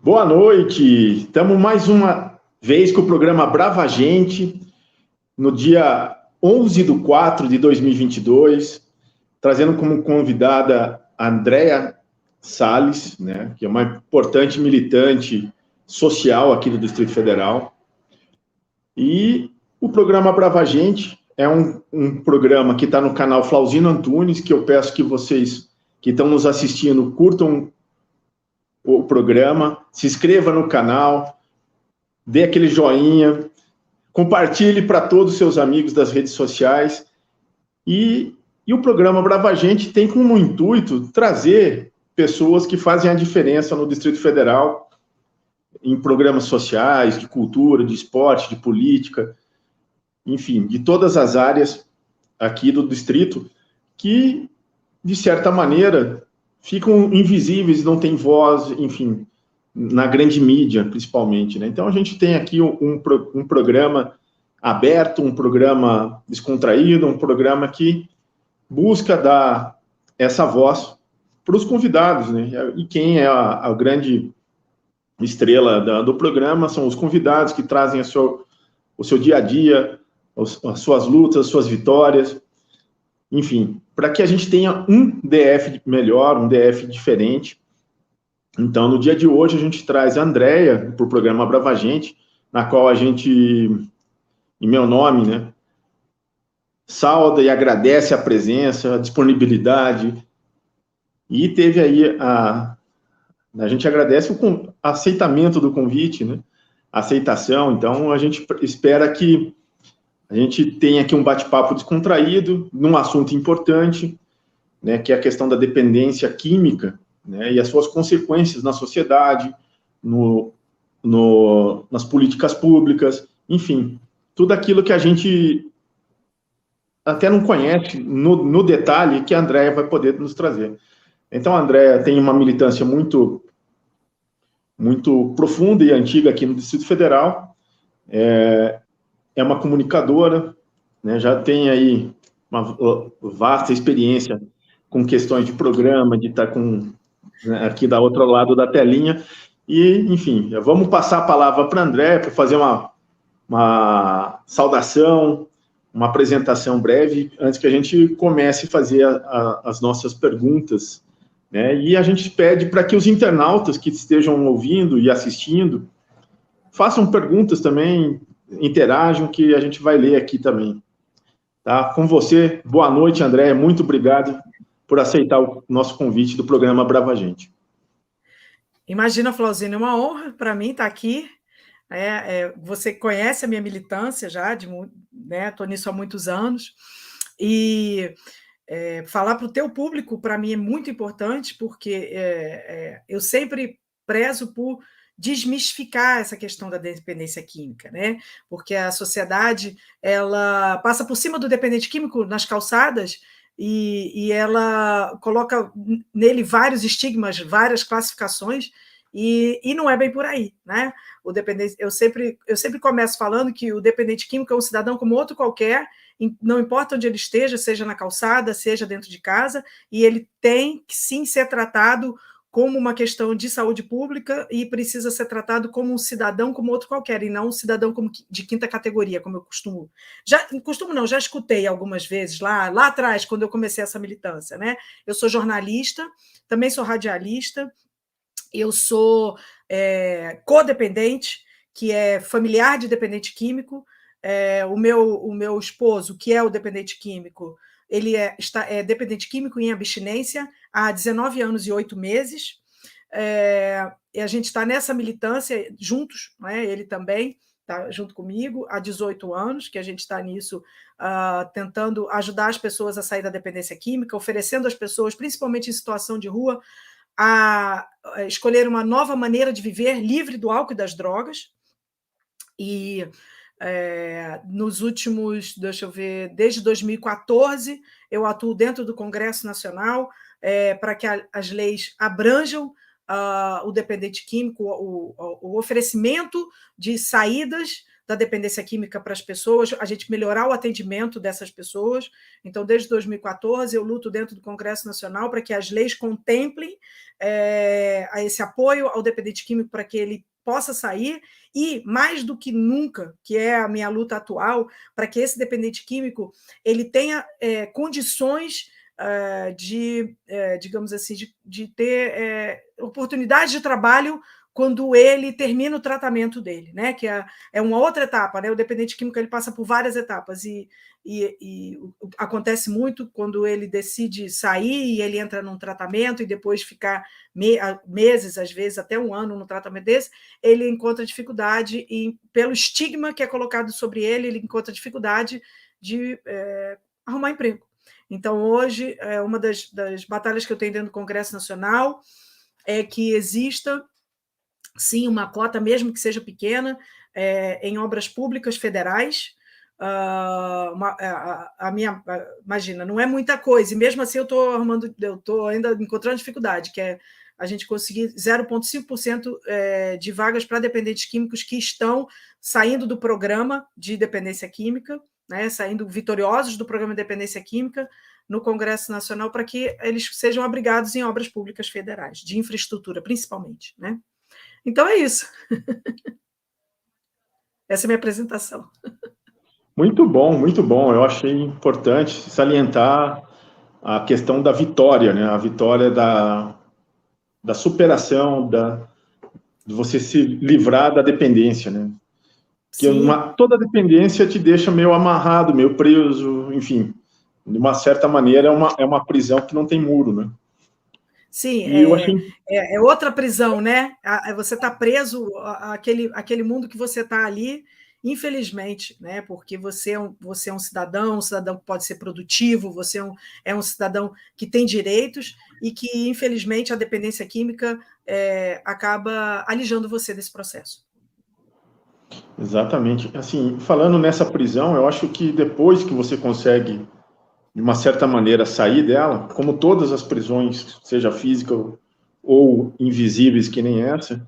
Boa noite, estamos mais uma vez com o programa Brava Gente, no dia 11/4/2022, trazendo como convidada a Andréa Salles, né, que é uma importante militante social aqui do Distrito Federal. E o programa Brava Gente é um programa que está no canal Flauzino Antunes, que eu peço que vocês que estão nos assistindo curtam o programa, se inscreva no canal, dê aquele joinha, compartilhe para todos os seus amigos das redes sociais. E o programa Brava Gente tem como intuito trazer pessoas que fazem a diferença no Distrito Federal, em programas sociais, de cultura, de esporte, de política, enfim, de todas as áreas aqui do Distrito, que, de certa maneira, ficam invisíveis, não têm voz, enfim, na grande mídia, principalmente, né? Então, a gente tem aqui um programa aberto, um programa descontraído, um programa que busca dar essa voz para os convidados, né? E quem é a grande estrela do programa são os convidados que trazem o seu dia a dia, as suas lutas, as suas vitórias, enfim, para que a gente tenha um DF melhor, um DF diferente. Então, no dia de hoje, a gente traz a Andréa para o programa Brava Gente, na qual a gente, em meu nome, né, sauda e agradece a presença, a disponibilidade, e teve aí a gente agradece o aceitamento do convite, né, a aceitação. Então, a gente espera que a gente tenha aqui um bate-papo descontraído, num assunto importante, né, que é a questão da dependência química, né, e as suas consequências na sociedade, nas políticas públicas, enfim, tudo aquilo que a gente até não conhece no detalhe, que a Andréa vai poder nos trazer. Então, a Andréa tem uma militância muito profunda e antiga aqui no Distrito Federal, é uma comunicadora, né, já tem aí uma vasta experiência com questões de programa, de estar né, aqui da outro lado da telinha, e, enfim, vamos passar a palavra para a Andréa para fazer uma saudação, uma apresentação breve, antes que a gente comece a fazer as nossas perguntas, né, e a gente pede para que os internautas que estejam ouvindo e assistindo façam perguntas também, interajam, que a gente vai ler aqui também. Tá? Com você, boa noite, André, muito obrigado por aceitar o nosso convite do programa Brava Gente. Imagina, Flauzino, é uma honra para mim estar aqui. Você conhece a minha militância já, estou nisso há muitos anos, e falar para o teu público, para mim, é muito importante, porque eu sempre prezo por desmistificar essa questão da dependência química, né? Porque a sociedade ela passa por cima do dependente químico nas calçadas e ela coloca nele vários estigmas, várias classificações, e não é bem por aí, né? O dependente, eu sempre começo falando que o dependente químico é um cidadão como outro qualquer, não importa onde ele esteja, seja na calçada, seja dentro de casa, e ele tem que sim ser tratado como uma questão de saúde pública e precisa ser tratado como um cidadão como outro qualquer, e não um cidadão de quinta categoria, como eu costumo. Já escutei algumas vezes, lá atrás, quando eu comecei essa militância, né? Eu sou jornalista, também sou radialista, eu sou codependente, que é familiar de dependente químico. O meu esposo, que é o dependente químico, ele é dependente químico em abstinência há 19 anos e 8 meses. E a gente está nessa militância juntos, né? Ele também está junto comigo há 18 anos, que a gente está nisso, tentando ajudar as pessoas a sair da dependência química, oferecendo às pessoas, principalmente em situação de rua, a escolher uma nova maneira de viver livre do álcool e das drogas. E nos últimos, deixa eu ver, desde 2014, eu atuo dentro do Congresso Nacional para que as leis abranjam o dependente químico, o oferecimento de saídas da dependência química para as pessoas, a gente melhorar o atendimento dessas pessoas. Então, desde 2014, eu luto dentro do Congresso Nacional para que as leis contemplem esse apoio ao dependente químico para que ele possa sair e, mais do que nunca, que é a minha luta atual, para que esse dependente químico ele tenha condições digamos assim, de ter oportunidade de trabalho quando ele termina o tratamento dele, né? Que é uma outra etapa, né? O dependente químico ele passa por várias etapas e acontece muito quando ele decide sair e ele entra num tratamento e depois ficar meses, às vezes até um ano no tratamento desse, ele encontra dificuldade e pelo estigma que é colocado sobre ele, ele encontra dificuldade de arrumar emprego. Então, hoje, uma das batalhas que eu tenho dentro do Congresso Nacional é que exista, sim, uma cota, mesmo que seja pequena, em obras públicas federais. Imagina, não é muita coisa, e mesmo assim eu estou ainda encontrando dificuldade, que é a gente conseguir 0,5% de vagas para dependentes químicos que estão saindo do programa de dependência química, né, saindo vitoriosos do programa de dependência química no Congresso Nacional, para que eles sejam abrigados em obras públicas federais, de infraestrutura, principalmente. Né? Então, é isso. Essa é a minha apresentação. Muito bom, muito bom. Eu achei importante salientar a questão da vitória, né? A vitória da superação, de você se livrar da dependência, né? Que toda dependência te deixa meio amarrado, meio preso, enfim, de uma certa maneira é uma prisão que não tem muro, né? Sim, é outra prisão, né? Você está preso àquele mundo que você está ali, infelizmente, né? Porque você é um cidadão que pode ser produtivo, você é um cidadão que tem direitos e que, infelizmente, a dependência química acaba alijando você desse processo. Exatamente. Assim, falando nessa prisão, eu acho que depois que você consegue, de uma certa maneira, sair dela, como todas as prisões, seja física ou invisíveis, que nem essa,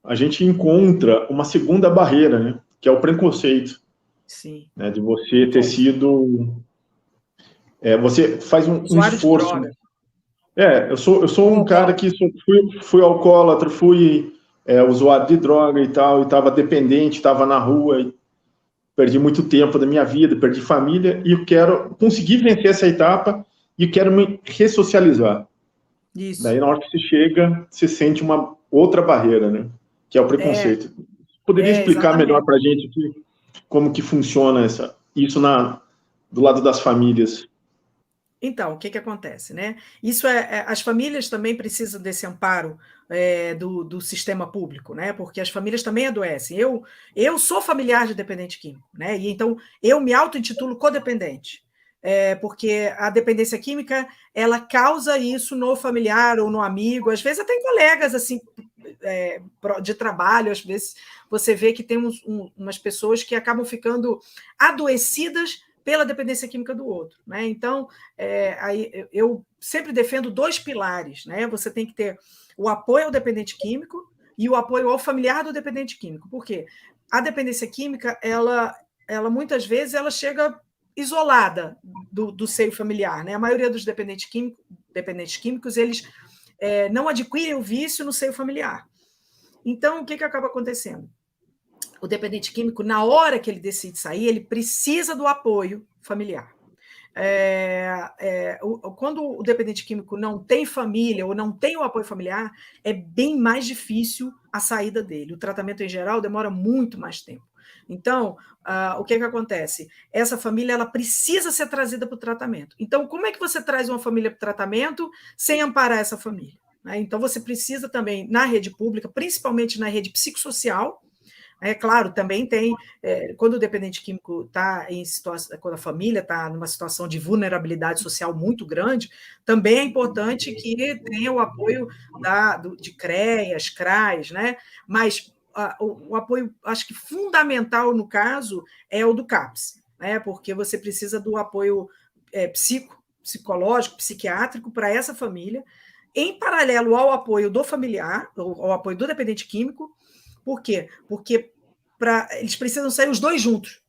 a gente encontra uma segunda barreira, né? Que é o preconceito. Sim. Né, de você ter sido... você faz um esforço. Eu sou um cara que fui alcoólatra, fui usuário de droga e tal, e estava dependente, estava na rua, e perdi muito tempo da minha vida, perdi família, e eu quero conseguir vencer essa etapa e quero me ressocializar. Isso. Daí, na hora que você chega, você sente uma outra barreira, né? Que é o preconceito. Poderia explicar melhor para a gente aqui como que funciona isso do lado das famílias? Então, o que acontece, né? Isso as famílias também precisam desse amparo do sistema público, né? Porque as famílias também adoecem. Eu sou familiar de dependente químico, né? E então eu me auto-intitulo codependente, porque a dependência química ela causa isso no familiar ou no amigo, às vezes até em colegas assim de trabalho, às vezes você vê que tem umas pessoas que acabam ficando adoecidas pela dependência química do outro. Né? Então, aí eu sempre defendo 2 pilares. Né? Você tem que ter o apoio ao dependente químico e o apoio ao familiar do dependente químico. Por quê? A dependência química, ela muitas vezes, ela chega isolada do seio familiar. Né? A maioria dos dependentes químicos, eles não adquirem o vício no seio familiar. Então, o que acaba acontecendo? O dependente químico, na hora que ele decide sair, ele precisa do apoio familiar. Quando o dependente químico não tem família ou não tem o apoio familiar, é bem mais difícil a saída dele. O tratamento, em geral, demora muito mais tempo. Então, o que acontece? Essa família ela precisa ser trazida para o tratamento. Então, como é que você traz uma família para o tratamento sem amparar essa família? Então, você precisa também, na rede pública, principalmente na rede psicossocial. Claro, também tem, quando o dependente químico está em situação, quando a família está numa situação de vulnerabilidade social muito grande, também é importante que tenha o apoio de CREAS, CRAs, né? Mas o apoio, acho que fundamental no caso, é o do CAPS, né? Porque você precisa do apoio psicológico, psiquiátrico para essa família, em paralelo ao apoio do familiar, ao apoio do dependente químico. Por quê? Porque eles precisam sair os dois juntos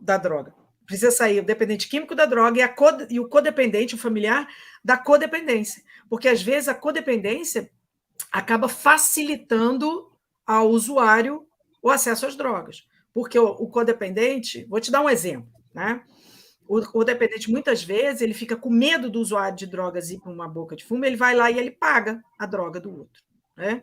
da droga. Precisa sair o dependente químico da droga e o codependente, o familiar, da codependência. Porque, às vezes, a codependência acaba facilitando ao usuário o acesso às drogas. Porque o codependente... Vou te dar um exemplo, né? O dependente, muitas vezes, ele fica com medo do usuário de drogas ir para uma boca de fumo, ele vai lá e ele paga a droga do outro, né?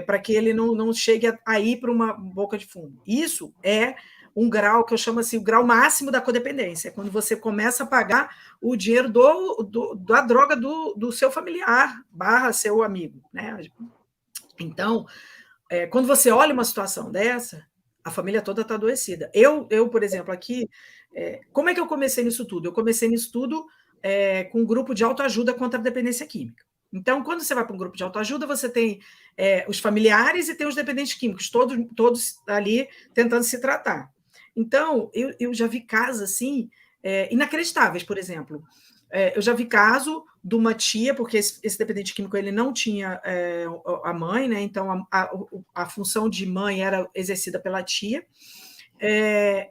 Para que ele não chegue a ir para uma boca de fumo. Isso é um grau que eu chamo assim, o grau máximo da codependência, quando você começa a pagar o dinheiro da droga do seu familiar, / seu amigo, né? Então, quando você olha uma situação dessa, a família toda está adoecida. Eu, por exemplo, aqui, como é que eu comecei nisso tudo? Eu comecei nisso tudo com um grupo de autoajuda contra a dependência química. Então, quando você vai para um grupo de autoajuda, você tem os familiares e tem os dependentes químicos, todos ali tentando se tratar. Então, eu já vi casos assim, inacreditáveis, por exemplo. Eu já vi caso de uma tia, porque esse dependente químico ele não tinha a mãe, né? Então a função de mãe era exercida pela tia,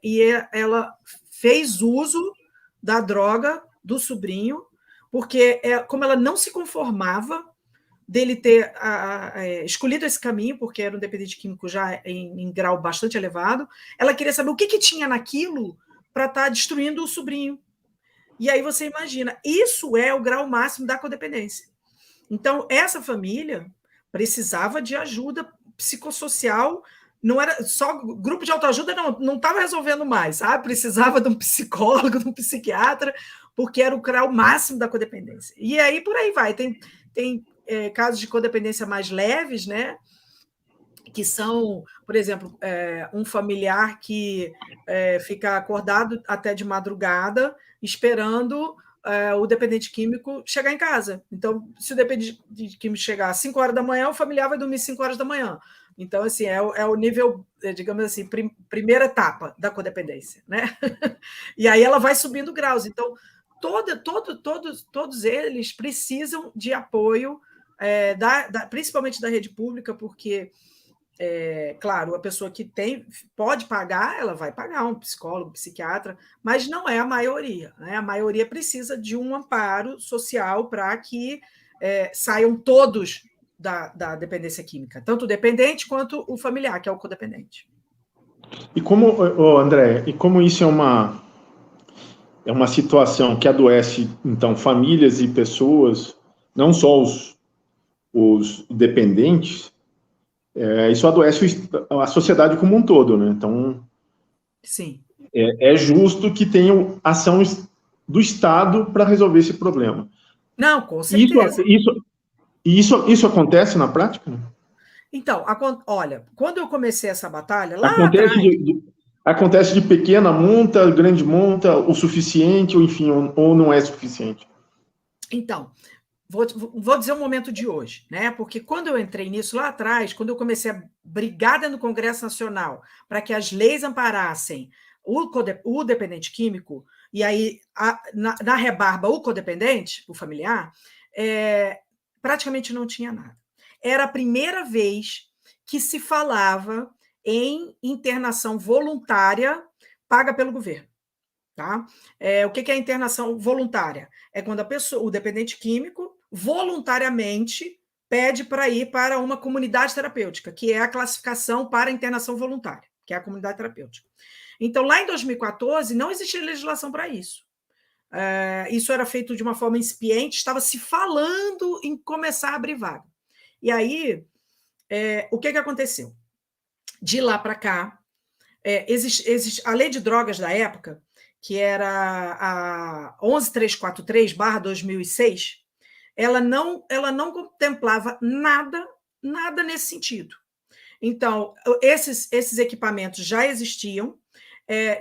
e ela fez uso da droga do sobrinho, porque como ela não se conformava dele ter escolhido esse caminho, porque era um dependente químico já em grau bastante elevado, ela queria saber o que tinha naquilo para estar destruindo o sobrinho. E aí você imagina, isso é o grau máximo da codependência. Então, essa família precisava de ajuda psicossocial, não era só grupo de autoajuda, não estava resolvendo mais, sabe? Precisava de um psicólogo, de um psiquiatra, porque era o grau máximo da codependência. E aí, por aí vai. Tem casos de codependência mais leves, né? Que são, por exemplo, um familiar que fica acordado até de madrugada, esperando o dependente químico chegar em casa. Então, se o dependente químico chegar às 5 horas da manhã, o familiar vai dormir 5 horas da manhã. Então, assim, é o nível, digamos assim, primeira etapa da codependência, né? E aí ela vai subindo graus. Então, todos eles precisam de apoio, principalmente da rede pública, porque claro, a pessoa que pode pagar, ela vai pagar um psicólogo, um psiquiatra, mas não é a maioria, né? A maioria precisa de um amparo social para que saiam todos da dependência química, tanto o dependente quanto o familiar, que é o codependente. E como, André, isso é uma situação que adoece, então, famílias e pessoas, não só os dependentes, isso adoece a sociedade como um todo, né? Então, sim, é justo que tenha ação do Estado para resolver esse problema. Não, com certeza. Isso acontece na prática? Então, olha, quando eu comecei essa batalha, lá Acontece atrás... Acontece de pequena monta, grande monta, o suficiente, ou enfim, ou não é suficiente? Então, vou dizer o momento de hoje, né? Porque quando eu entrei nisso lá atrás, quando eu comecei a brigar no Congresso Nacional para que as leis amparassem o dependente químico, e aí, na rebarba, o codependente, o familiar, praticamente não tinha nada. Era a primeira vez que se falava em internação voluntária paga pelo governo. Tá? O que é a internação voluntária? É quando o dependente químico voluntariamente pede para ir para uma comunidade terapêutica, que é a classificação para a internação voluntária, que é a comunidade terapêutica. Então, lá em 2014, não existia legislação para isso. Isso era feito de uma forma incipiente, estava se falando em começar a abrir vaga. E aí, o que aconteceu? De lá para cá, existe a lei de drogas da época, que era a 11343/2006, ela não contemplava nada nesse sentido. Então, esses equipamentos já existiam,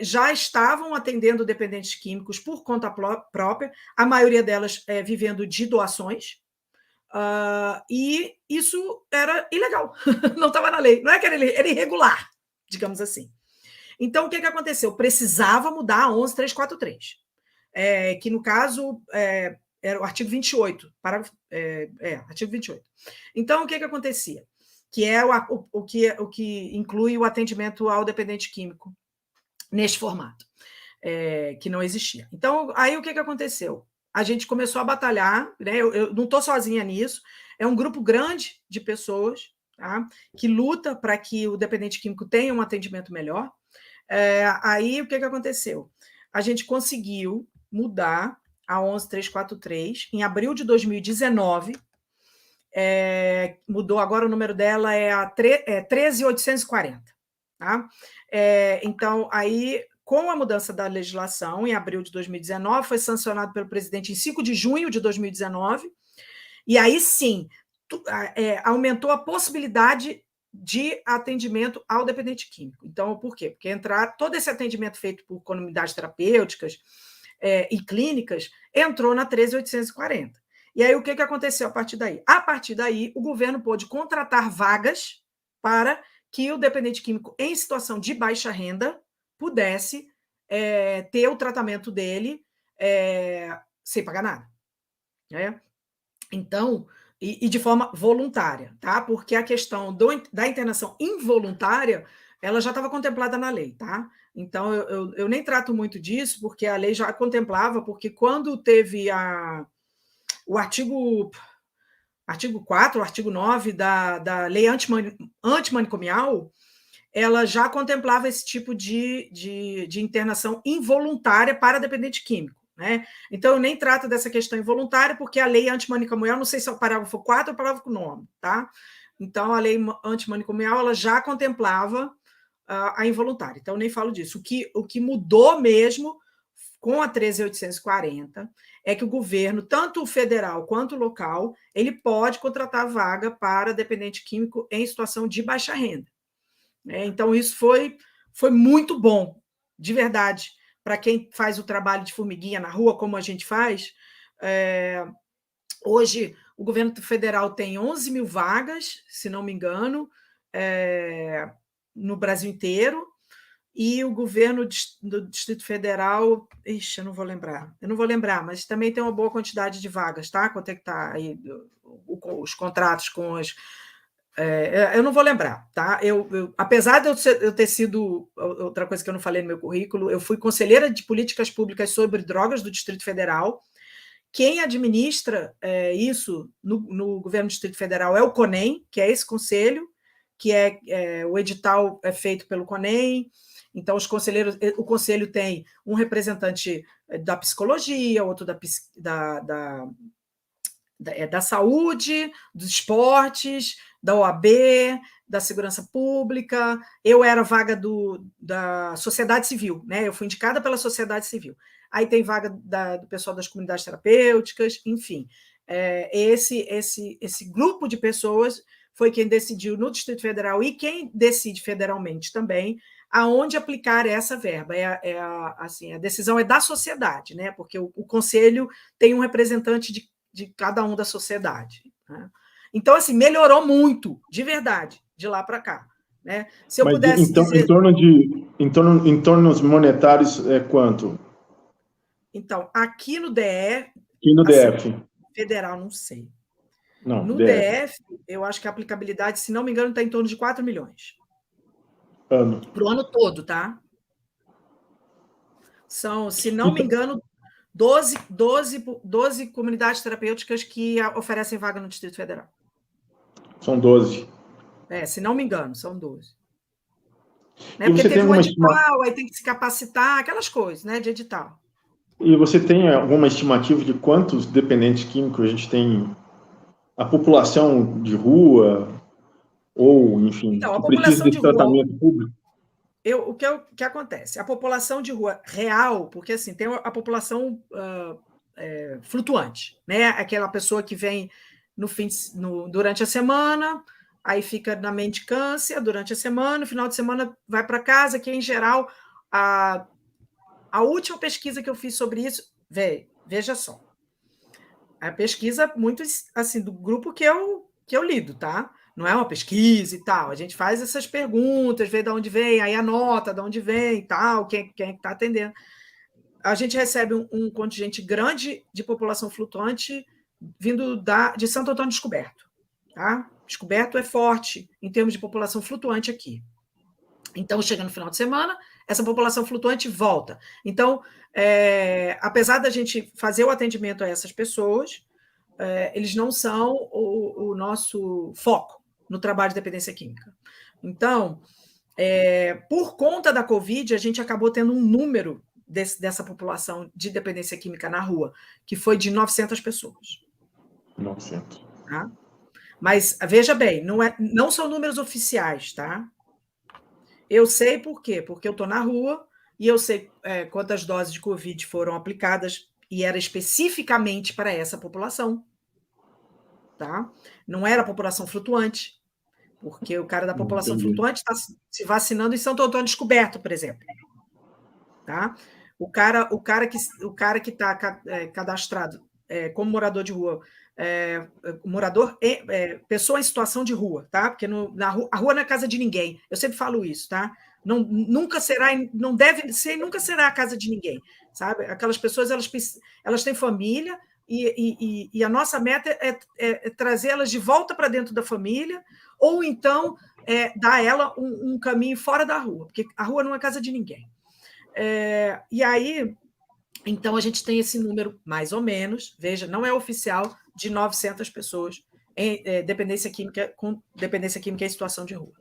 já estavam atendendo dependentes químicos por conta própria, a maioria delas vivendo de doações, e isso era ilegal, não estava na lei, não é que era irregular, digamos assim. Então, o que aconteceu? Precisava mudar a 11343, que, no caso, era o artigo 28, artigo 28. Então, o que acontecia? que é o que inclui o atendimento ao dependente químico neste formato, que não existia. Então, aí o que aconteceu? A gente começou a batalhar, né? Eu não estou sozinha nisso, é um grupo grande de pessoas, tá? Que luta para que o dependente químico tenha um atendimento melhor. Aí o que aconteceu? A gente conseguiu mudar a 11343 em abril de 2019. Mudou agora, o número dela é 13.840. Tá? Então, aí, com a mudança da legislação, em abril de 2019, foi sancionado pelo presidente em 5 de junho de 2019, e aí sim, aumentou a possibilidade de atendimento ao dependente químico. Então, por quê? Porque todo esse atendimento feito por comunidades terapêuticas e clínicas entrou na 13.840. E aí, o que aconteceu a partir daí? A partir daí, o governo pôde contratar vagas para que o dependente químico em situação de baixa renda pudesse ter o tratamento dele sem pagar nada. Né? Então, e de forma voluntária, tá? Porque a questão da internação involuntária, ela já estava contemplada na lei, tá? Então, eu nem trato muito disso, porque a lei já contemplava, porque quando teve o artigo 4, o artigo 9 da lei antimanicomial, ela já contemplava esse tipo de internação involuntária para dependente químico. Né? Então, eu nem trato dessa questão involuntária, porque a lei antimanicomial, não sei se é o parágrafo 4 ou o parágrafo 9, tá? Então, a lei antimanicomial, ela já contemplava a involuntária. Então, eu nem falo disso. O que mudou mesmo com a 13.840 é que o governo, tanto o federal quanto o local, ele pode contratar vaga para dependente químico em situação de baixa renda. Então, isso foi muito bom, de verdade, para quem faz o trabalho de formiguinha na rua, como a gente faz. Hoje, o governo federal tem 11 mil vagas, se não me engano, no Brasil inteiro, e o governo do Distrito Federal, eu não vou lembrar, mas também tem uma boa quantidade de vagas, tá? Quanto é que está aí os contratos com as... eu não vou lembrar, tá? Apesar de eu ter sido, outra coisa que eu não falei no meu currículo, eu fui conselheira de políticas públicas sobre drogas do Distrito Federal. Quem administra isso no governo do Distrito Federal é o CONEM, que é esse conselho, que o edital é feito pelo CONEM. Então, o conselho tem um representante da psicologia, outro da saúde, dos esportes, da OAB, da segurança pública. Eu era vaga da sociedade civil, né? Eu fui indicada pela sociedade civil. Aí tem vaga do pessoal das comunidades terapêuticas, enfim. Esse grupo de pessoas foi quem decidiu no Distrito Federal e quem decide federalmente também aonde aplicar essa verba. A decisão é da sociedade, né? Porque o conselho tem um representante de cada um da sociedade. Né? Então, assim, melhorou muito, de verdade, de lá para cá. Né? Se eu pudesse então, dizer... em tornos monetários, é quanto? Então, aqui no DF... E no DF? Federal, não sei. Não, no DF, eu acho que a aplicabilidade, se não me engano, está em torno de 4 milhões. Ano. Para o ano todo, tá? São, se não me engano, 12 comunidades terapêuticas que oferecem vaga no Distrito Federal. São 12. Se não me engano, são 12. Né? E Porque você teve tem um edital, aí tem que se capacitar, aquelas coisas, né, de edital. E você tem alguma estimativa de quantos dependentes químicos a gente tem? A população de rua, ou, enfim, Então, que precisa desse tratamento público? O que acontece? A população de rua real, porque assim, tem a população flutuante, né? Aquela pessoa que vem durante a semana, aí fica na mendicância durante a semana, no final de semana vai para casa, que em geral, a última pesquisa que eu fiz sobre isso, veja só, a pesquisa muito assim, do grupo que eu lido, tá? Não é uma pesquisa e tal. A gente faz essas perguntas, vê de onde vem, aí anota de onde vem e tal, quem está atendendo. A gente recebe um contingente grande de população flutuante vindo de Santo Antônio Descoberto. Tá? Descoberto é forte em termos de população flutuante aqui. Então, chega no final de semana, essa população flutuante volta. Então, apesar da gente fazer o atendimento a essas pessoas, eles não são o nosso foco no trabalho de dependência química. Então, por conta da Covid, a gente acabou tendo um número dessa população de dependência química na rua, que foi de 900 pessoas. 900. Tá? Mas, veja bem, não são números oficiais, tá? Eu sei por quê? Porque eu estou na rua e eu sei quantas doses de Covid foram aplicadas e era especificamente para essa população. Tá? Não era a população flutuante, porque o cara da população flutuante está se vacinando em Santo Antônio Descoberto, por exemplo. Tá? O cara que está cadastrado como morador de rua, pessoa em situação de rua, tá? Porque a rua não é casa de ninguém. Eu sempre falo isso, tá? Nunca será, não deve ser, nunca será a casa de ninguém, sabe? Aquelas pessoas elas têm família e a nossa meta é trazê-las de volta para dentro da família, ou então dar a ela um caminho fora da rua, porque a rua não é casa de ninguém. E aí, então, a gente tem esse número, mais ou menos, veja, não é oficial, de 900 pessoas em dependência química, com dependência química em situação de rua.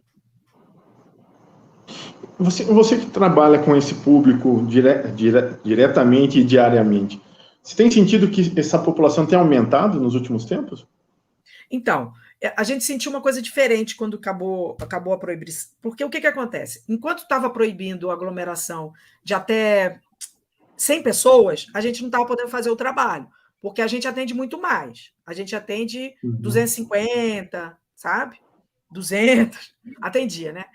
Você que trabalha com esse público diretamente e diariamente, você tem sentido que essa população tem aumentado nos últimos tempos? Então, a gente sentiu uma coisa diferente quando acabou a proibição. Porque o que acontece? Enquanto estava proibindo a aglomeração de até 100 pessoas, a gente não estava podendo fazer o trabalho, porque a gente atende muito mais. A gente atende 250, sabe? 200, atendia, né?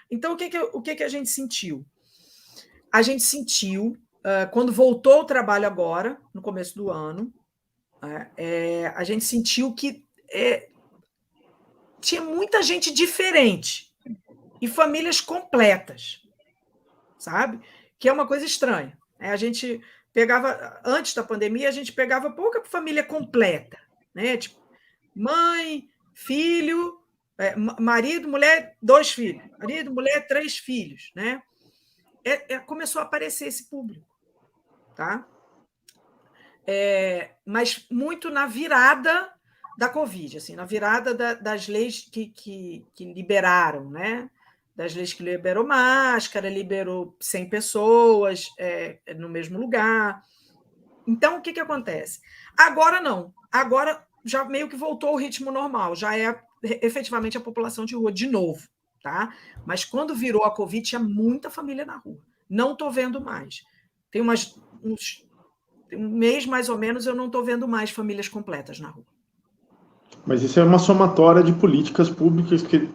Então, o que a gente sentiu? A gente sentiu, quando voltou o trabalho agora, no começo do ano, a gente sentiu que tinha muita gente diferente e famílias completas, sabe? Que é uma coisa estranha. A gente pegava, antes da pandemia, a gente pegava pouca família completa, né? Tipo, mãe, filho, marido, mulher, 2 filhos, marido, mulher, 3 filhos, né? Começou a aparecer esse público, tá? Mas muito na virada da Covid, assim, na virada das leis que liberaram, né? Das leis que liberou máscara, liberou 100 pessoas no mesmo lugar. Então, o que acontece? Agora não. Agora já meio que voltou ao ritmo normal, já é efetivamente a população de rua de novo, tá? Mas quando virou a Covid, tinha muita família na rua. Não estou vendo mais. Tem um mês, mais ou menos, eu não estou vendo mais famílias completas na rua. Mas isso é uma somatória de políticas públicas que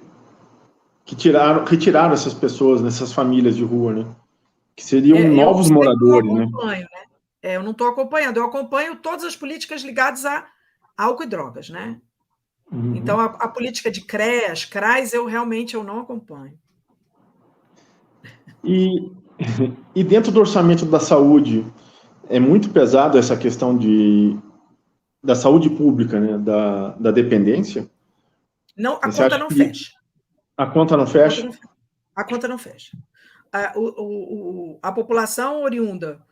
retiraram essas pessoas, essas famílias de rua, né? Que seriam novos moradores, né? Eu não estou acompanhando. Eu acompanho todas as políticas ligadas a álcool e drogas, né? Uhum. Então, a política de CRAS, eu realmente não acompanho. E dentro do orçamento da saúde, é muito pesado essa questão da saúde pública, né? Da dependência? Não, a conta não fecha. A conta não fecha? A conta não fecha. A população oriunda,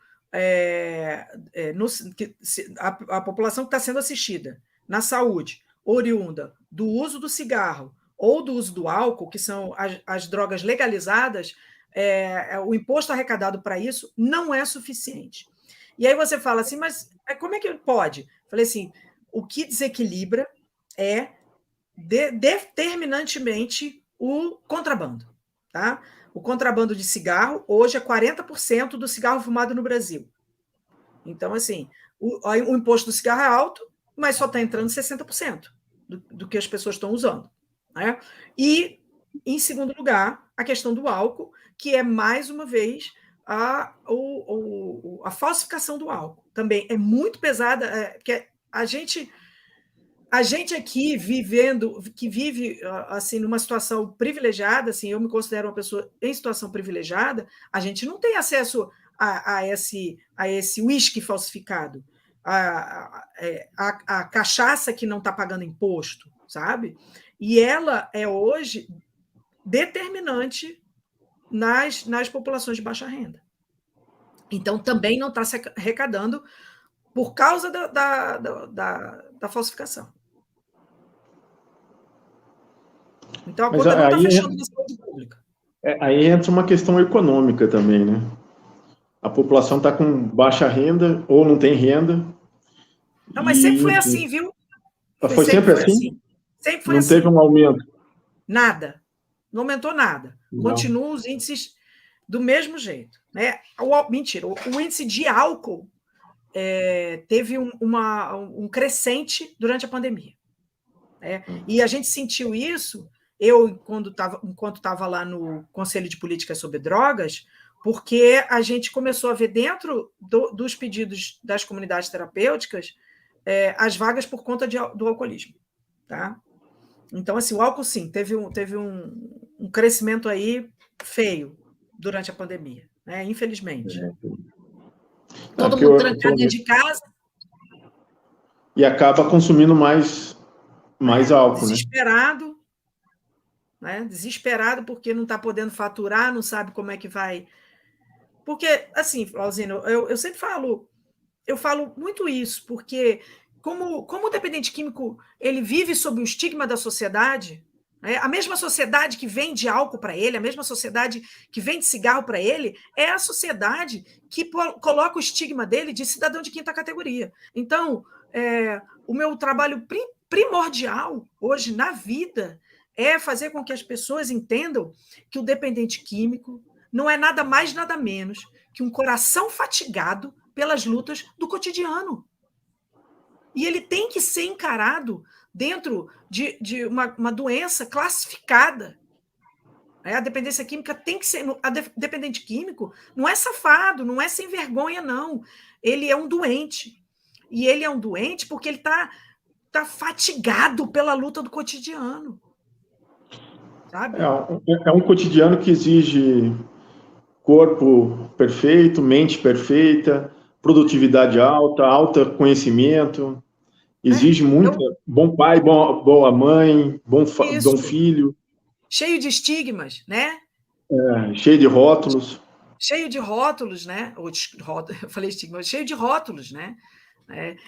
a população que está sendo assistida na saúde, oriunda do uso do cigarro ou do uso do álcool, que são as drogas legalizadas, o imposto arrecadado para isso não é suficiente. E aí você fala assim, mas como é que pode? Falei assim, o que desequilibra é determinantemente o contrabando, tá? O contrabando de cigarro hoje é 40% do cigarro fumado no Brasil. Então, assim, o imposto do cigarro é alto, mas só está entrando 60% do que as pessoas estão usando, né? E, em segundo lugar, a questão do álcool, que é, mais uma vez, a falsificação do álcool. Também é muito pesada, porque a gente aqui que vive assim numa situação privilegiada, assim, eu me considero uma pessoa em situação privilegiada, a gente não tem acesso a esse uísque falsificado, a cachaça que não está pagando imposto, sabe? E ela é hoje determinante nas populações de baixa renda. Então, também não está se arrecadando por causa da falsificação. Então, a conta não está fechando na saúde pública. Aí entra uma questão econômica também, né? A população está com baixa renda ou não tem renda. Não, mas sempre foi assim, viu? Foi sempre assim? Sempre foi não assim. Não teve um aumento? Nada. Não aumentou nada. Não. Continuam os índices do mesmo jeito. Né? Mentira, o índice de álcool teve um crescente durante a pandemia. Né? E a gente sentiu isso, enquanto estava lá no Conselho de Políticas sobre Drogas, porque a gente começou a ver dentro dos pedidos das comunidades terapêuticas as vagas por conta do alcoolismo. Tá? Então, assim, o álcool, sim, teve um crescimento aí feio durante a pandemia, né? Infelizmente. Todo mundo trancado dentro de casa. E acaba consumindo mais álcool, desesperado, né? Desesperado porque não está podendo faturar, não sabe como é que vai. Porque, assim, Flauzino, eu sempre falo muito isso, porque como o dependente químico ele vive sob o estigma da sociedade, né? A mesma sociedade que vende álcool para ele, a mesma sociedade que vende cigarro para ele, é a sociedade que coloca o estigma dele de cidadão de quinta categoria. Então, o meu trabalho primordial hoje na vida é fazer com que as pessoas entendam que o dependente químico não é nada mais, nada menos que um coração fatigado pelas lutas do cotidiano. E ele tem que ser encarado dentro de uma doença classificada. A dependência química tem que ser... dependente químico não é safado, não é sem vergonha, não. Ele é um doente. E ele é um doente porque ele está fatigado pela luta do cotidiano. Sabe? É um cotidiano que exige corpo perfeito, mente perfeita, produtividade alta conhecimento, exige muito, bom pai, boa mãe, bom filho. Cheio de estigmas, né? Cheio de rótulos. Cheio de rótulos, né? Eu falei estigma, cheio de rótulos, né?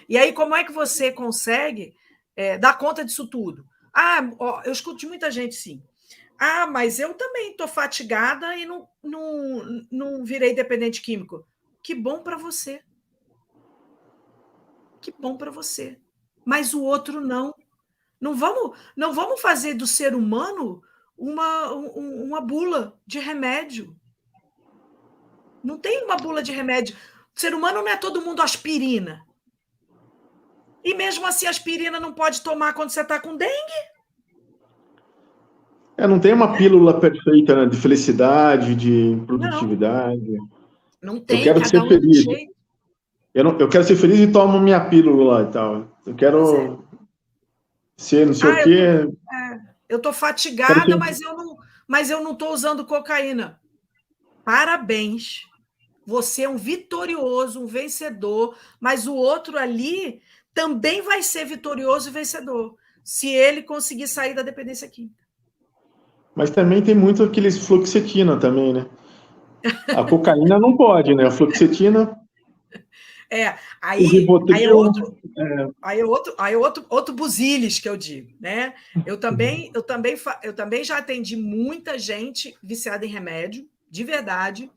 E aí, como é que você consegue dar conta disso tudo? Eu escuto de muita gente, sim. Mas eu também estou fatigada e não virei dependente químico. Que bom para você. Que bom para você. Mas o outro não. Não vamos fazer do ser humano uma bula de remédio. Não tem uma bula de remédio. O ser humano não é todo mundo aspirina. E mesmo assim, a aspirina não pode tomar quando você está com dengue. Não tem uma pílula perfeita, né, de felicidade, de produtividade. Não tem, eu quero ser feliz. Eu quero ser feliz e tomo minha pílula lá e tal. Eu quero ser não sei o quê. Eu estou fatigada, mas eu não estou usando cocaína. Parabéns. Você é um vitorioso, um vencedor, mas o outro ali também vai ser vitorioso e vencedor, se ele conseguir sair da dependência química. Mas também tem muito aqueles fluoxetina também, né? A cocaína não pode, né? A fluoxetina... Aí é outro buziles que eu digo, né? Eu também já atendi muita gente viciada em remédio, de verdade.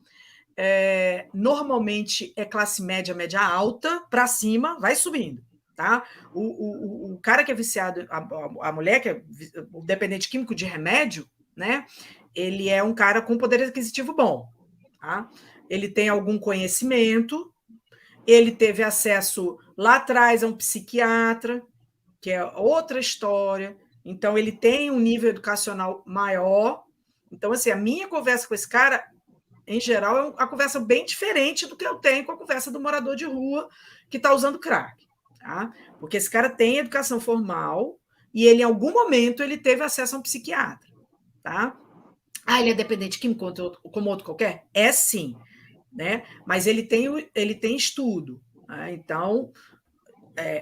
Normalmente é classe média, média alta, para cima, vai subindo. Tá? O cara que é viciado, a mulher que é o dependente químico de remédio, né? Ele é um cara com poder aquisitivo bom. Tá? Ele tem algum conhecimento, ele teve acesso lá atrás a um psiquiatra, que é outra história. Então, ele tem um nível educacional maior. Então, assim, a minha conversa com esse cara, em geral, é uma conversa bem diferente do que eu tenho com a conversa do morador de rua que está usando crack. Tá? Porque esse cara tem educação formal e ele, em algum momento, ele teve acesso a um psiquiatra. Tá? Ele é dependente químico como outro qualquer? É sim. Né? Mas ele tem estudo. Né? Então,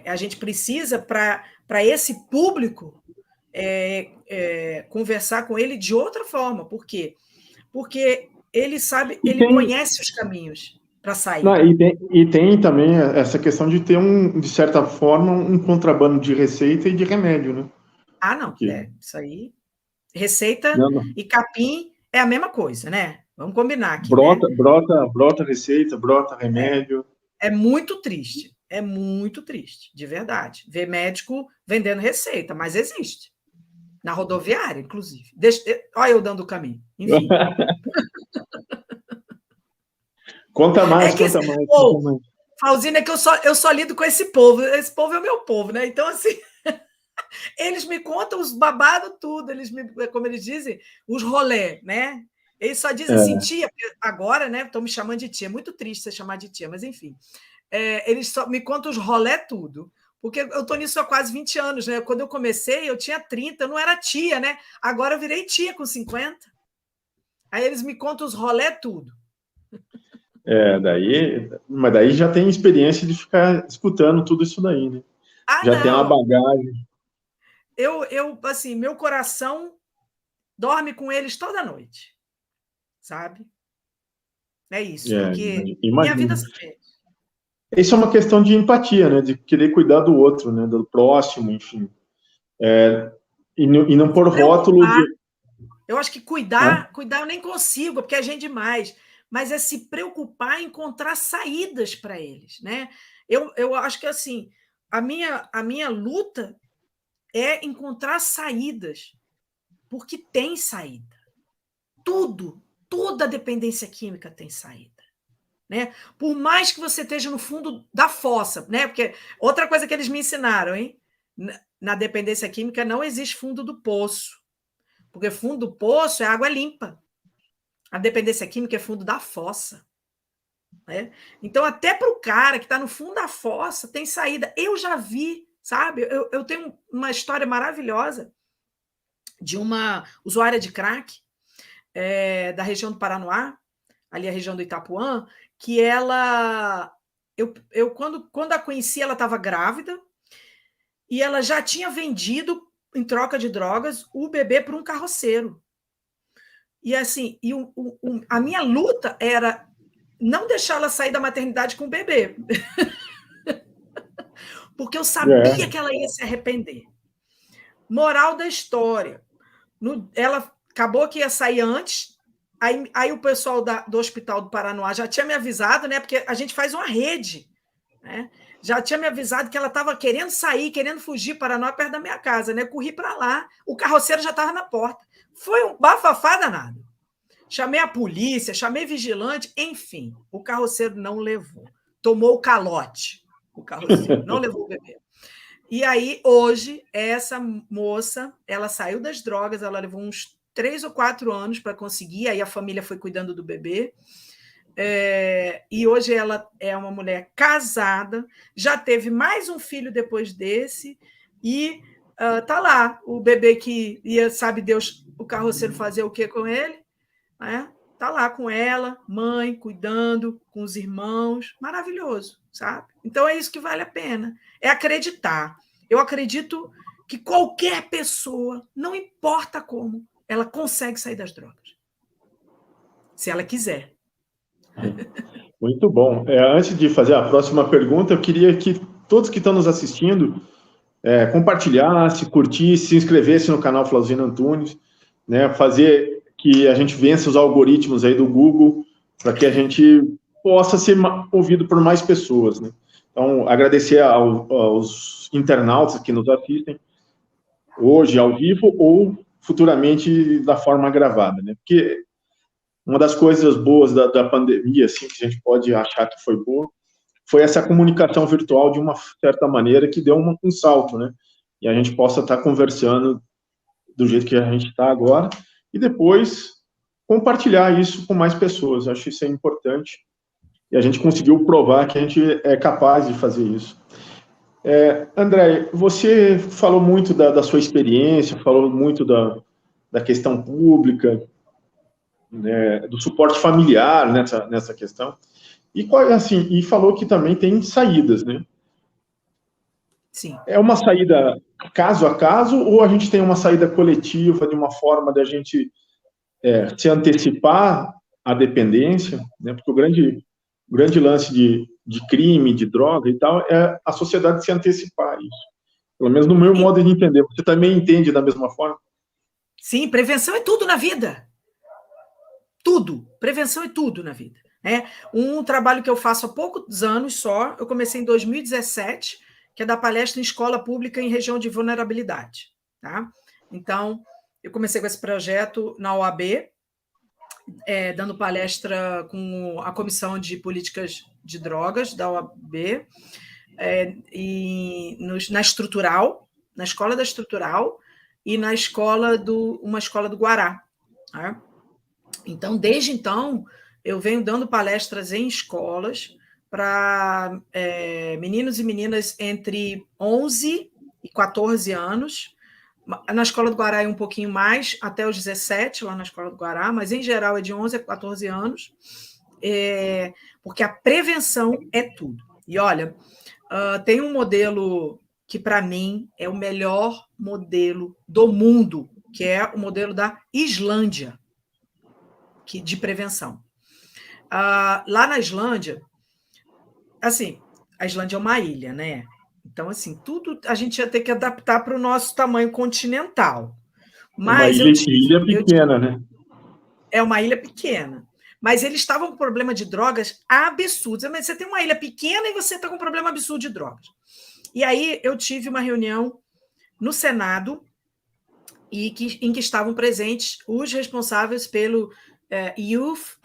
a gente precisa, para esse público, conversar com ele de outra forma. Por quê? Porque ele sabe, ele conhece os caminhos para sair. Não, e tem também essa questão de ter, de certa forma, um contrabando de receita e de remédio, né? Ah, não, isso aí. Receita e capim é a mesma coisa, né? Vamos combinar aqui, brota, né? Brota receita, brota remédio. É muito triste, de verdade. Ver médico vendendo receita, mas existe. Na rodoviária, inclusive. Olha eu dando o caminho. Enfim. Conta mais, conta mais. Flauzina, é que eu só lido com esse povo. Esse povo é o meu povo, né? Então, assim, eles me contam os babados tudo. Como eles dizem, os rolé, né? Eles só dizem assim, tia, agora, né? Estão me chamando de tia. É muito triste você chamar de tia, mas enfim. Eles só me contam os rolé tudo. Porque eu estou nisso há quase 20 anos, né? Quando eu comecei, eu tinha 30, eu não era tia, né? Agora eu virei tia com 50. Aí eles me contam os rolé tudo. Mas daí já tem experiência de ficar escutando tudo isso daí, né? Já tem uma bagagem. Assim, meu coração dorme com eles toda noite, sabe? É isso, porque minha vida se perde. Isso é uma questão de empatia, né? De querer cuidar do outro, né? Do próximo, enfim. E não por rótulo de... Eu acho que cuidar eu nem consigo, porque é gente demais. Mas é se preocupar em encontrar saídas para eles, né? Eu acho que, assim, a minha luta é encontrar saídas, porque tem saída. Toda dependência química tem saída. Né? Por mais que você esteja no fundo da fossa, né? Porque outra coisa que eles me ensinaram, hein? Na dependência química não existe fundo do poço, porque fundo do poço é água limpa. A dependência química é fundo da fossa. Né? Então, até para o cara que está no fundo da fossa, tem saída. Eu já vi, sabe? Eu tenho uma história maravilhosa de uma usuária de crack da região do Paranoá, ali a região do Itapuã, que ela... quando a conheci, ela estava grávida e ela já tinha vendido, em troca de drogas, o bebê para um carroceiro. E assim, a minha luta era não deixar ela sair da maternidade com o bebê. Porque eu sabia que ela ia se arrepender. Moral da história. Ela acabou que ia sair antes, aí o pessoal do Hospital do Paranoá já tinha me avisado, né? Porque a gente faz uma rede, né? Já tinha me avisado que ela estava querendo sair, querendo fugir, Paranoá perto da minha casa, né? Corri para lá, o carroceiro já estava na porta. Foi um bafafá danado. Chamei a polícia, chamei vigilante, enfim, o carroceiro não levou. Tomou o calote, o carroceiro, não levou o bebê. E aí, hoje, essa moça, ela saiu das drogas, ela levou uns 3 ou 4 anos para conseguir, aí a família foi cuidando do bebê, e hoje ela é uma mulher casada, já teve mais um filho depois desse, e tá lá, o bebê que ia, sabe Deus, o carroceiro fazer o que com ele, né? Tá lá com ela, mãe, cuidando, com os irmãos, maravilhoso, sabe? Então é isso que vale a pena, é acreditar. Eu acredito que qualquer pessoa, não importa como, ela consegue sair das drogas, se ela quiser. Muito bom. Antes de fazer a próxima pergunta, eu queria que todos que estão nos assistindo compartilhassem, curtissem, se inscrevessem no canal Flauzina Antunes, né, fazer que a gente vença os algoritmos aí do Google, para que a gente possa ser ouvido por mais pessoas, né? Então, agradecer aos internautas que nos assistem, hoje ao vivo ou futuramente da forma gravada, né? Porque uma das coisas boas da pandemia, assim, que a gente pode achar que foi boa, foi essa comunicação virtual de uma certa maneira que deu um salto, né? E a gente possa estar conversando do jeito que a gente está agora e depois compartilhar isso com mais pessoas. Eu acho isso importante e a gente conseguiu provar que a gente é capaz de fazer isso. André, você falou muito da sua experiência, falou muito da questão pública, né, do suporte familiar nessa questão, e falou que também tem saídas, né? Sim. É uma saída caso a caso, ou a gente tem uma saída coletiva de uma forma da gente se antecipar à dependência, né? Porque o grande lance de crime, de droga e tal, é a sociedade se antecipar a isso. Pelo menos no meu modo de entender. Você também entende da mesma forma? Sim, prevenção é tudo na vida. Tudo. Prevenção é tudo na vida. Um trabalho que eu faço há poucos anos só, eu comecei em 2017, que é dar palestra em escola pública em região de vulnerabilidade. Tá? Então, eu comecei com esse projeto na OAB, dando palestra com a Comissão de Políticas de Drogas da OAB, na Estrutural, na Escola da Estrutural e na uma escola do Guará. Tá? Então, desde então, eu venho dando palestras em escolas para meninos e meninas entre 11 e 14 anos. Na Escola do Guará é um pouquinho mais, até os 17, lá na Escola do Guará, mas em geral é de 11 a 14 anos, porque a prevenção é tudo. E olha, tem um modelo que, para mim, é o melhor modelo do mundo, que é o modelo da Islândia, de prevenção. Lá na Islândia, assim, a Islândia é uma ilha, né? Então, assim, tudo a gente ia ter que adaptar para o nosso tamanho continental. Mas uma ilha pequena, né? É uma ilha pequena. Mas eles estavam com problema de drogas absurdos. Mas você tem uma ilha pequena e você está com um problema absurdo de drogas. E aí eu tive uma reunião no Senado em que estavam presentes os responsáveis pelo Youth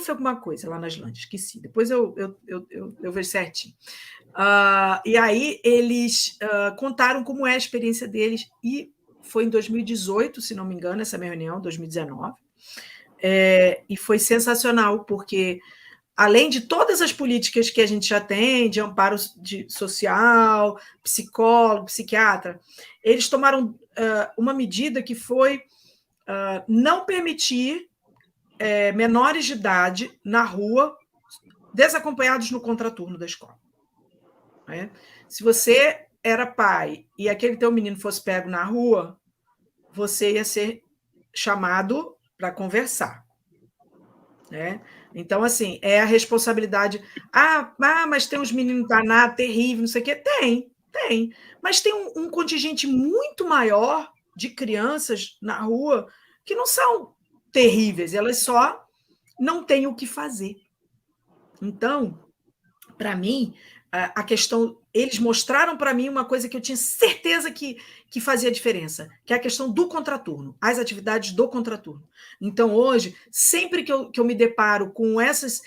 alguma coisa lá na Islândia, esqueci. Depois eu vejo certinho. E aí eles contaram como é a experiência deles, e foi em 2018, se não me engano, essa minha reunião, 2019, e foi sensacional, porque além de todas as políticas que a gente já tem, de amparo social, psicólogo, psiquiatra, eles tomaram uma medida que foi não permitir menores de idade na rua, desacompanhados no contraturno da escola. Se você era pai e aquele teu menino fosse pego na rua, você ia ser chamado para conversar. Então, assim, é a responsabilidade. Mas tem uns meninos danados, terríveis, não sei o quê. Tem. Mas tem um contingente muito maior de crianças na rua que não são terríveis, elas só não têm o que fazer. Então, para mim, a questão. Eles mostraram para mim uma coisa que eu tinha certeza que fazia diferença, que é a questão do contraturno, as atividades do contraturno. Então, hoje, sempre que eu me deparo com essas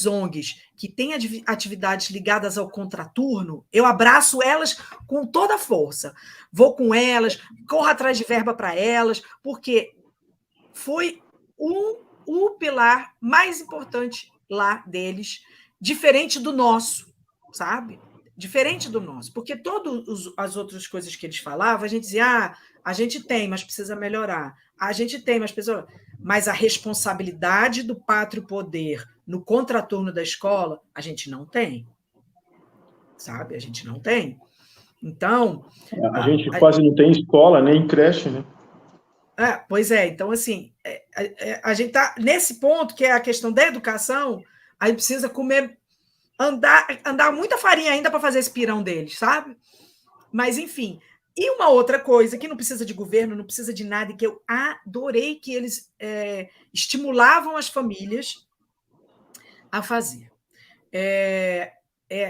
ONGs que têm atividades ligadas ao contraturno, eu abraço elas com toda a força. Vou com elas, corro atrás de verba para elas, porque foi o pilar mais importante lá deles, diferente do nosso, sabe? Diferente do nosso, porque todas as outras coisas que eles falavam, a gente dizia, a gente tem, mas precisa melhorar. A gente tem, mas precisa... Mas a responsabilidade do pátrio poder no contraturno da escola, a gente não tem. Sabe? A gente não tem. Então... A gente quase não tem escola, nem creche, né? Pois é, então, assim, a gente está nesse ponto, que é a questão da educação, a gente precisa comer... Andar muita farinha ainda para fazer esse pirão deles, sabe? Mas, enfim. E uma outra coisa que não precisa de governo, não precisa de nada, e que eu adorei que eles estimulavam as famílias a fazer.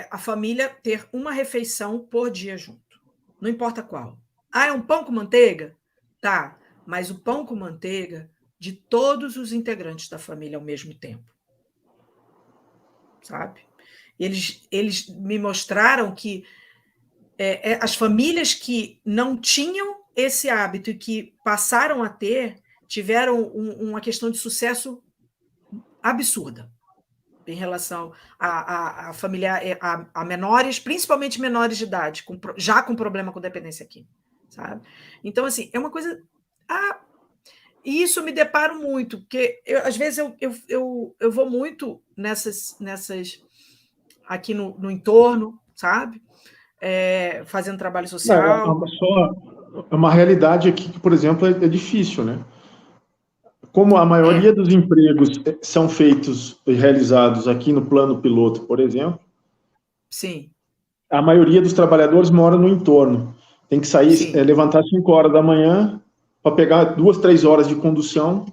A família ter uma refeição por dia junto. Não importa qual. É um pão com manteiga? Tá, mas o pão com manteiga de todos os integrantes da família ao mesmo tempo. Sabe? Eles me mostraram que as famílias que não tinham esse hábito e que passaram a ter, tiveram uma questão de sucesso absurda em relação a familiar, a menores, principalmente menores de idade, já com problema com dependência química, sabe? Então, assim, é uma coisa... E isso eu me deparo muito, porque às vezes eu vou muito nessas aqui no entorno, sabe? fazendo trabalho Não, social. é uma realidade aqui que, por exemplo, é difícil, né? Como a É, maioria dos empregos são feitos e realizados aqui no plano piloto, por exemplo, sim, a maioria dos trabalhadores mora no entorno. Tem que sair, sim, levantar 5 horas da manhã para pegar 2, 3 horas de condução,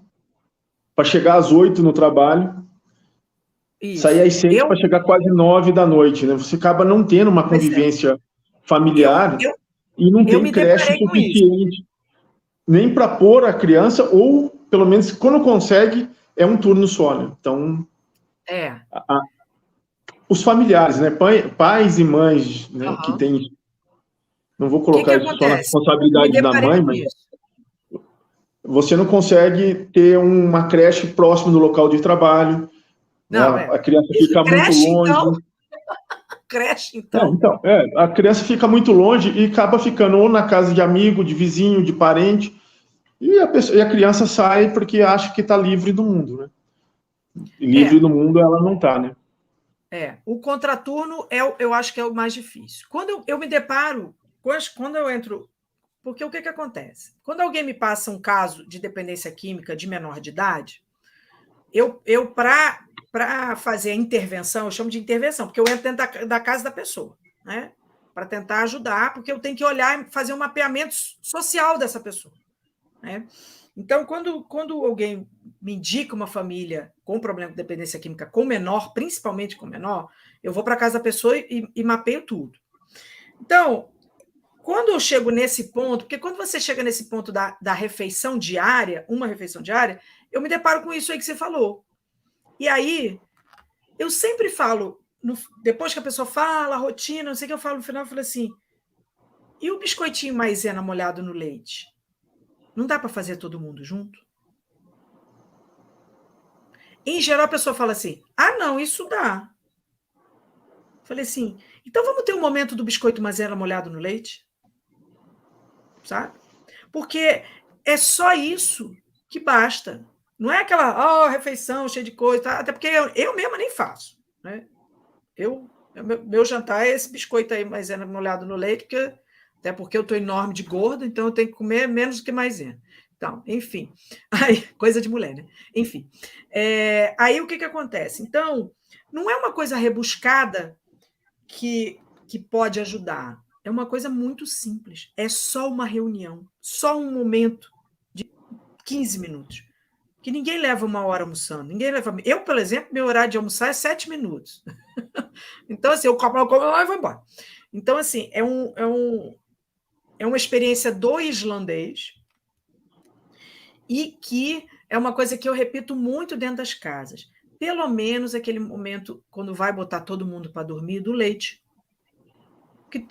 para chegar às 8 no trabalho, sair isso. às 6 para chegar quase 9 da noite, né? Você acaba não tendo uma Pois é, convivência eu, familiar eu, e não eu tem me creche deparei com isso. suficiente nem para pôr a criança, ou pelo menos quando consegue, é um turno só, né? Então, É, os familiares, né? Pais e mães, né? Que aham. tem, não vou O que colocar isso só na acontece? Eu me responsabilidade da deparei mãe, com mas isso. você não consegue ter uma creche próximo do local de trabalho, né? Não, A criança fica muito creche, então, longe. creche, Não, então. então, a criança fica muito longe e acaba ficando ou na casa de amigo, de vizinho, de parente, e a criança sai porque acha que está livre do mundo, né? E livre É, do mundo ela não está, né? o contraturno eu acho que é o mais difícil. Quando eu me deparo, quando eu entro. Porque o que acontece? Quando alguém me passa um caso de dependência química de menor de idade, eu para fazer a intervenção, eu chamo de intervenção, porque eu entro dentro da casa da pessoa, né? Para tentar ajudar, porque eu tenho que olhar e fazer um mapeamento social dessa pessoa, né? Então, quando alguém me indica uma família com problema de dependência química com menor, principalmente com menor, eu vou para a casa da pessoa e mapeio tudo. Então, quando eu chego nesse ponto, porque quando você chega nesse ponto da refeição diária, uma refeição diária, eu me deparo com isso aí que você falou. E aí, eu sempre falo, depois que a pessoa fala, a rotina, não sei o que eu falo no final, eu falo assim, e o biscoitinho maisena molhado no leite? Não dá para fazer todo mundo junto? Em geral, a pessoa fala assim, ah, não, isso dá. Falei assim, então vamos ter um momento do biscoito maisena molhado no leite? Sabe? Porque é só isso que basta. Não é aquela refeição cheia de coisa, tá? Até porque eu mesma nem faço. Né? Meu jantar é esse biscoito aí, maisena molhado no leite, até porque eu estou enorme de gorda, então eu tenho que comer menos do que maisena. Então, enfim, aí, coisa de mulher, né? Enfim, aí o que acontece? Então, não é uma coisa rebuscada que pode ajudar. É uma coisa muito simples. É só uma reunião, só um momento de 15 minutos. Que ninguém leva uma hora almoçando. Ninguém leva. Eu, por exemplo, meu horário de almoçar é 7 minutos. Então, assim, eu como e vou embora. Então, assim, é uma experiência do islandês e que é uma coisa que eu repito muito dentro das casas. Pelo menos aquele momento, quando vai botar todo mundo para dormir, do leite. Que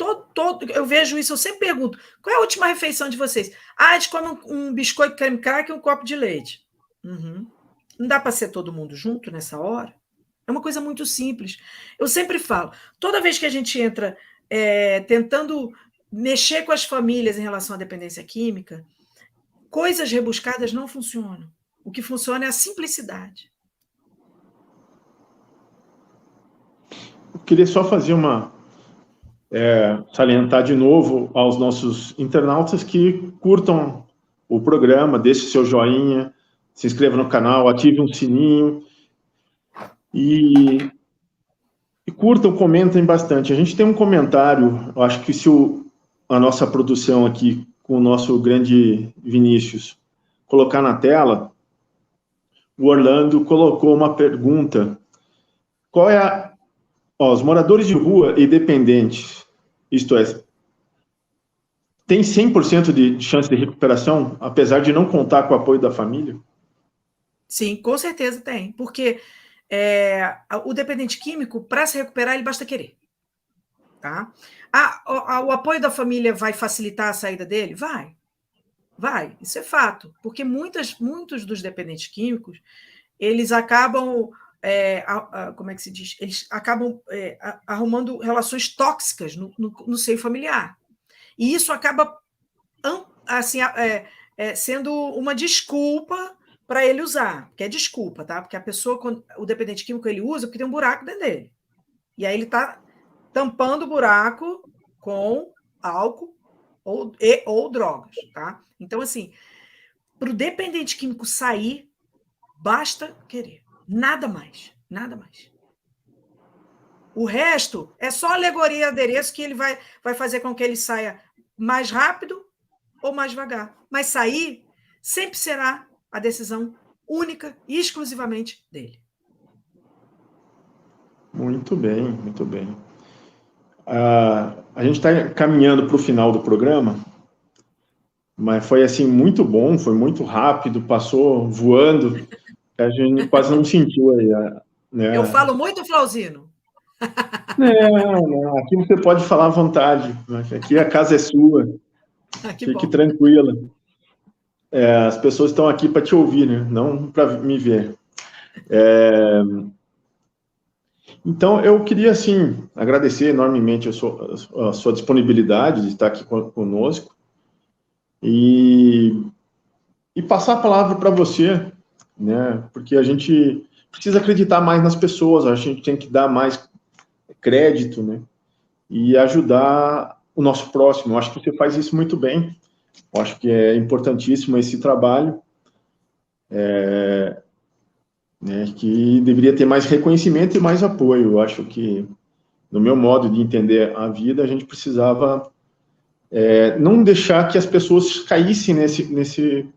eu vejo isso, eu sempre pergunto: qual é a última refeição de vocês? Ah, a gente come um biscoito creme cracker e um copo de leite. Uhum. Não dá para ser todo mundo junto nessa hora? É uma coisa muito simples. Eu sempre falo, toda vez que a gente entra tentando mexer com as famílias em relação à dependência química, coisas rebuscadas não funcionam. O que funciona é a simplicidade. Eu queria só fazer salientar de novo aos nossos internautas que curtam o programa, deixe seu joinha, se inscreva no canal, ative um sininho e curtam, comentem bastante. A gente tem um comentário, eu acho que se a nossa produção aqui, com o nosso grande Vinícius, colocar na tela, o Orlando colocou uma pergunta. Qual é os moradores de rua e dependentes, isto é, tem 100% de chance de recuperação, apesar de não contar com o apoio da família? Sim, com certeza tem. Porque o dependente químico, para se recuperar, ele basta querer. Tá? O apoio da família vai facilitar a saída dele? Vai, isso é fato, porque muitos dos dependentes químicos, eles acabam, como é que se diz? Eles acabam arrumando relações tóxicas no seio familiar. E isso acaba assim, sendo uma desculpa para ele usar, que é desculpa, tá? Porque a pessoa, o dependente químico, ele usa porque tem um buraco dentro dele. E aí ele está tampando o buraco com álcool ou drogas, tá? Então, assim, para o dependente químico sair, basta querer. Nada mais, nada mais. O resto é só alegoria e adereço que ele vai fazer com que ele saia mais rápido ou mais devagar. Mas sair sempre será a decisão única e exclusivamente dele. Muito bem, muito bem. A gente está caminhando para o final do programa, mas foi assim muito bom, foi muito rápido, passou voando, a gente quase não sentiu aí, né? Eu falo muito, Flauzino? Não, aqui você pode falar à vontade, aqui a casa é sua, fique tranquila. As pessoas estão aqui para te ouvir, né? Não para me ver. Então, eu queria, assim, agradecer enormemente a sua disponibilidade de estar aqui conosco e passar a palavra para você, né? Porque a gente precisa acreditar mais nas pessoas, a gente tem que dar mais crédito, né? E ajudar o nosso próximo. Eu acho que você faz isso muito bem. Eu acho que é importantíssimo esse trabalho, né? Que deveria ter mais reconhecimento e mais apoio. Eu acho que, no meu modo de entender a vida, a gente precisava não deixar que as pessoas caíssem nesse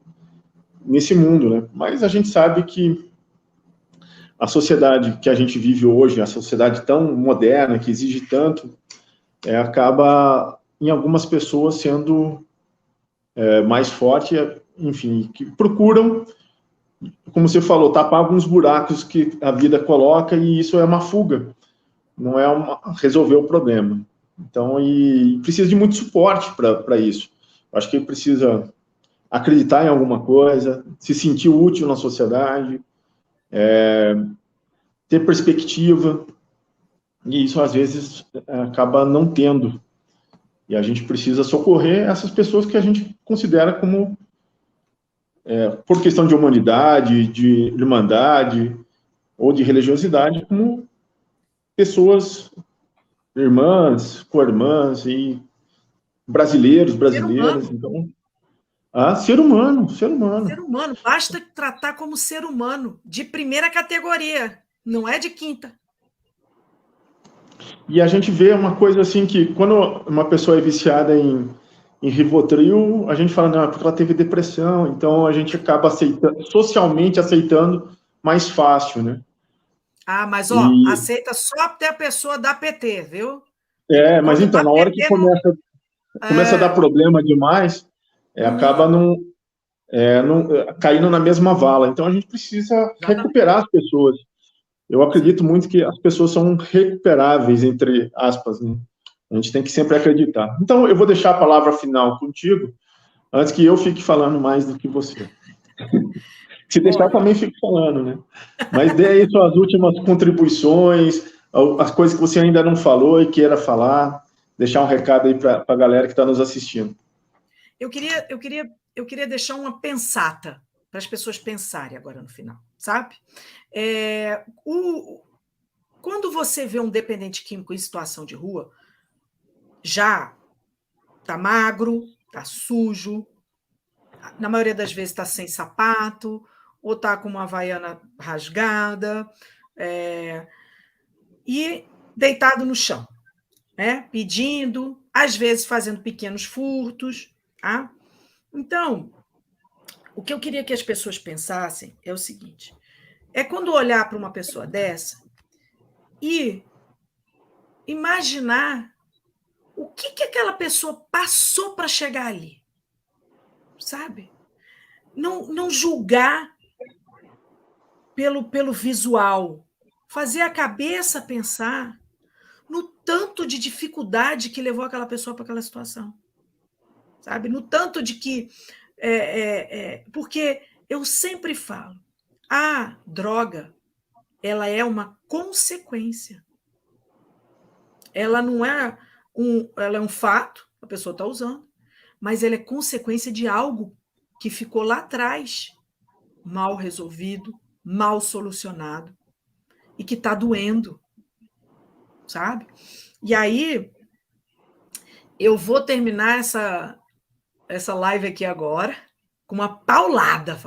mundo, né? Mas a gente sabe que a sociedade que a gente vive hoje, a sociedade tão moderna, que exige tanto, acaba, em algumas pessoas, sendo mais forte, enfim, que procuram, como você falou, tapar alguns buracos que a vida coloca, e isso é uma fuga, não é resolver o problema. Então, e precisa de muito suporte para isso. Acho que precisa acreditar em alguma coisa, se sentir útil na sociedade, ter perspectiva, e isso às vezes acaba não tendo. E a gente precisa socorrer essas pessoas que a gente considera como, por questão de humanidade, de irmandade ou de religiosidade, como pessoas irmãs, co-irmãs e brasileiras. Então, ser humano, ser humano. Ser humano, basta tratar como ser humano, de primeira categoria, não é de quinta. E a gente vê uma coisa assim que, quando uma pessoa é viciada em Rivotril, a gente fala, não, é porque ela teve depressão, então a gente acaba socialmente aceitando mais fácil, né? Mas, aceita só até a pessoa dar PT, viu? Mas então, na hora que começa a dar problema demais, acaba caindo na mesma vala. Então, a gente precisa recuperar as pessoas. Eu acredito muito que as pessoas são recuperáveis, entre aspas, né? A gente tem que sempre acreditar. Então, eu vou deixar a palavra final contigo, antes que eu fique falando mais do que você. Se deixar, também fico falando, né? Mas dê aí suas últimas contribuições, as coisas que você ainda não falou e queira falar, deixar um recado aí para a galera que está nos assistindo. Eu queria deixar uma pensata para as pessoas pensarem agora no final, sabe? Quando você vê um dependente químico em situação de rua, já está magro, está sujo, na maioria das vezes está sem sapato, ou está com uma havaiana rasgada, e deitado no chão, né? Pedindo, às vezes fazendo pequenos furtos. Tá? Então, o que eu queria que as pessoas pensassem é o seguinte: quando olhar para uma pessoa dessa e imaginar o que aquela pessoa passou para chegar ali, sabe? Não julgar pelo visual, fazer a cabeça pensar no tanto de dificuldade que levou aquela pessoa para aquela situação, sabe? No tanto de que... porque eu sempre falo, a droga, ela é uma consequência. Ela não é ela é um fato, a pessoa está usando, mas ela é consequência de algo que ficou lá atrás, mal resolvido, mal solucionado, e que está doendo, sabe? E aí, Eu vou terminar essa live aqui agora com uma paulada,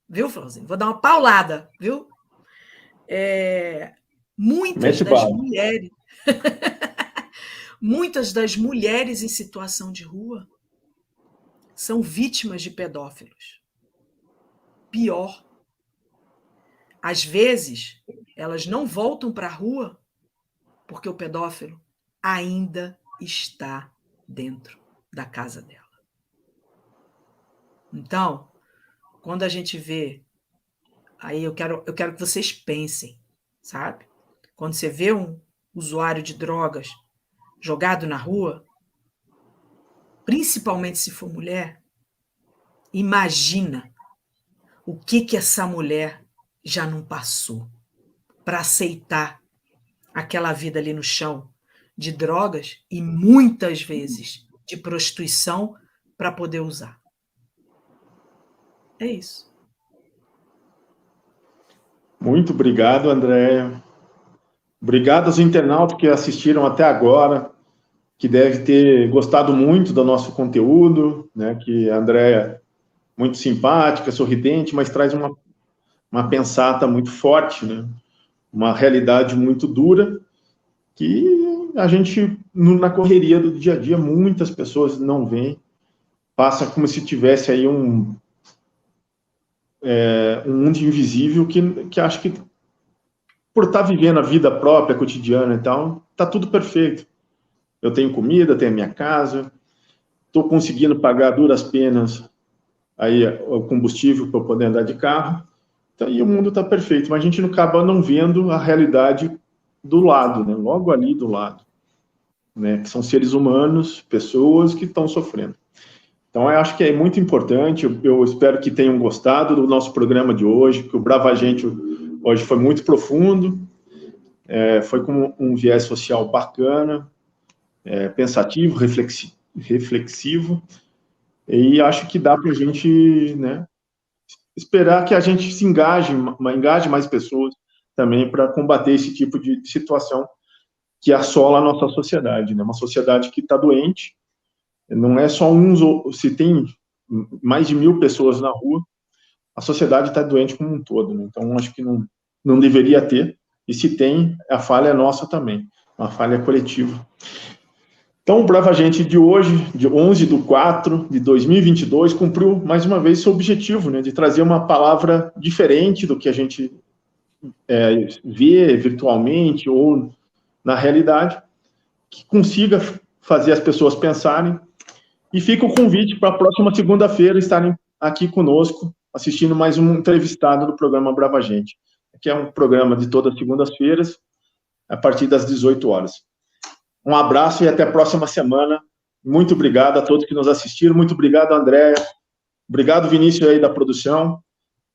viu, Flauzinho? Vou dar uma paulada, viu? Muitas das mulheres em situação de rua são vítimas de pedófilos. Pior. Às vezes, elas não voltam para a rua porque o pedófilo ainda está dentro da casa dela. Então, quando a gente vê, aí eu quero que vocês pensem, sabe? Quando você vê um usuário de drogas jogado na rua, principalmente se for mulher, imagina o que essa mulher já não passou para aceitar aquela vida ali no chão de drogas e muitas vezes de prostituição para poder usar. É isso. Muito obrigado, Andréia. Obrigado aos internautas que assistiram até agora, que devem ter gostado muito do nosso conteúdo, né? Que a Andréia é muito simpática, sorridente, mas traz uma pensata muito forte, né? Uma realidade muito dura, que a gente, na correria do dia a dia, muitas pessoas não veem, passa como se tivesse aí um mundo invisível que acho que, por estar vivendo a vida própria, cotidiana e tal, tá tudo perfeito. Eu tenho comida, tenho a minha casa, estou conseguindo pagar a duras penas aí o combustível para eu poder andar de carro, então, e o mundo está perfeito, mas a gente acaba não vendo a realidade do lado, né? Logo ali do lado, né? Que são seres humanos, pessoas que estão sofrendo. Então, eu acho que é muito importante, eu espero que tenham gostado do nosso programa de hoje, que o Brava Gente hoje foi muito profundo, foi com um viés social bacana, pensativo, reflexivo, e acho que dá para a gente, né, esperar que a gente se engaje mais pessoas também para combater esse tipo de situação que assola a nossa sociedade, né? Uma sociedade que está doente, não é só se tem mais de 1.000 pessoas na rua, a sociedade está doente como um todo, né? Então, acho que não deveria ter, e se tem, a falha é nossa também, uma falha coletiva. Então, o Brava Gente de hoje, de 11/4/2022, cumpriu mais uma vez seu objetivo, né, de trazer uma palavra diferente do que a gente vê virtualmente ou na realidade, que consiga fazer as pessoas pensarem. E fica o convite para a próxima segunda-feira estarem aqui conosco, assistindo mais um entrevistado do programa Brava Gente, que é um programa de todas as segundas-feiras, a partir das 18 horas. Um abraço e até a próxima semana. Muito obrigado a todos que nos assistiram. Muito obrigado, Andréia. Obrigado, Vinícius, aí da produção.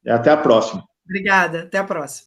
E até a próxima. Obrigada. Até a próxima.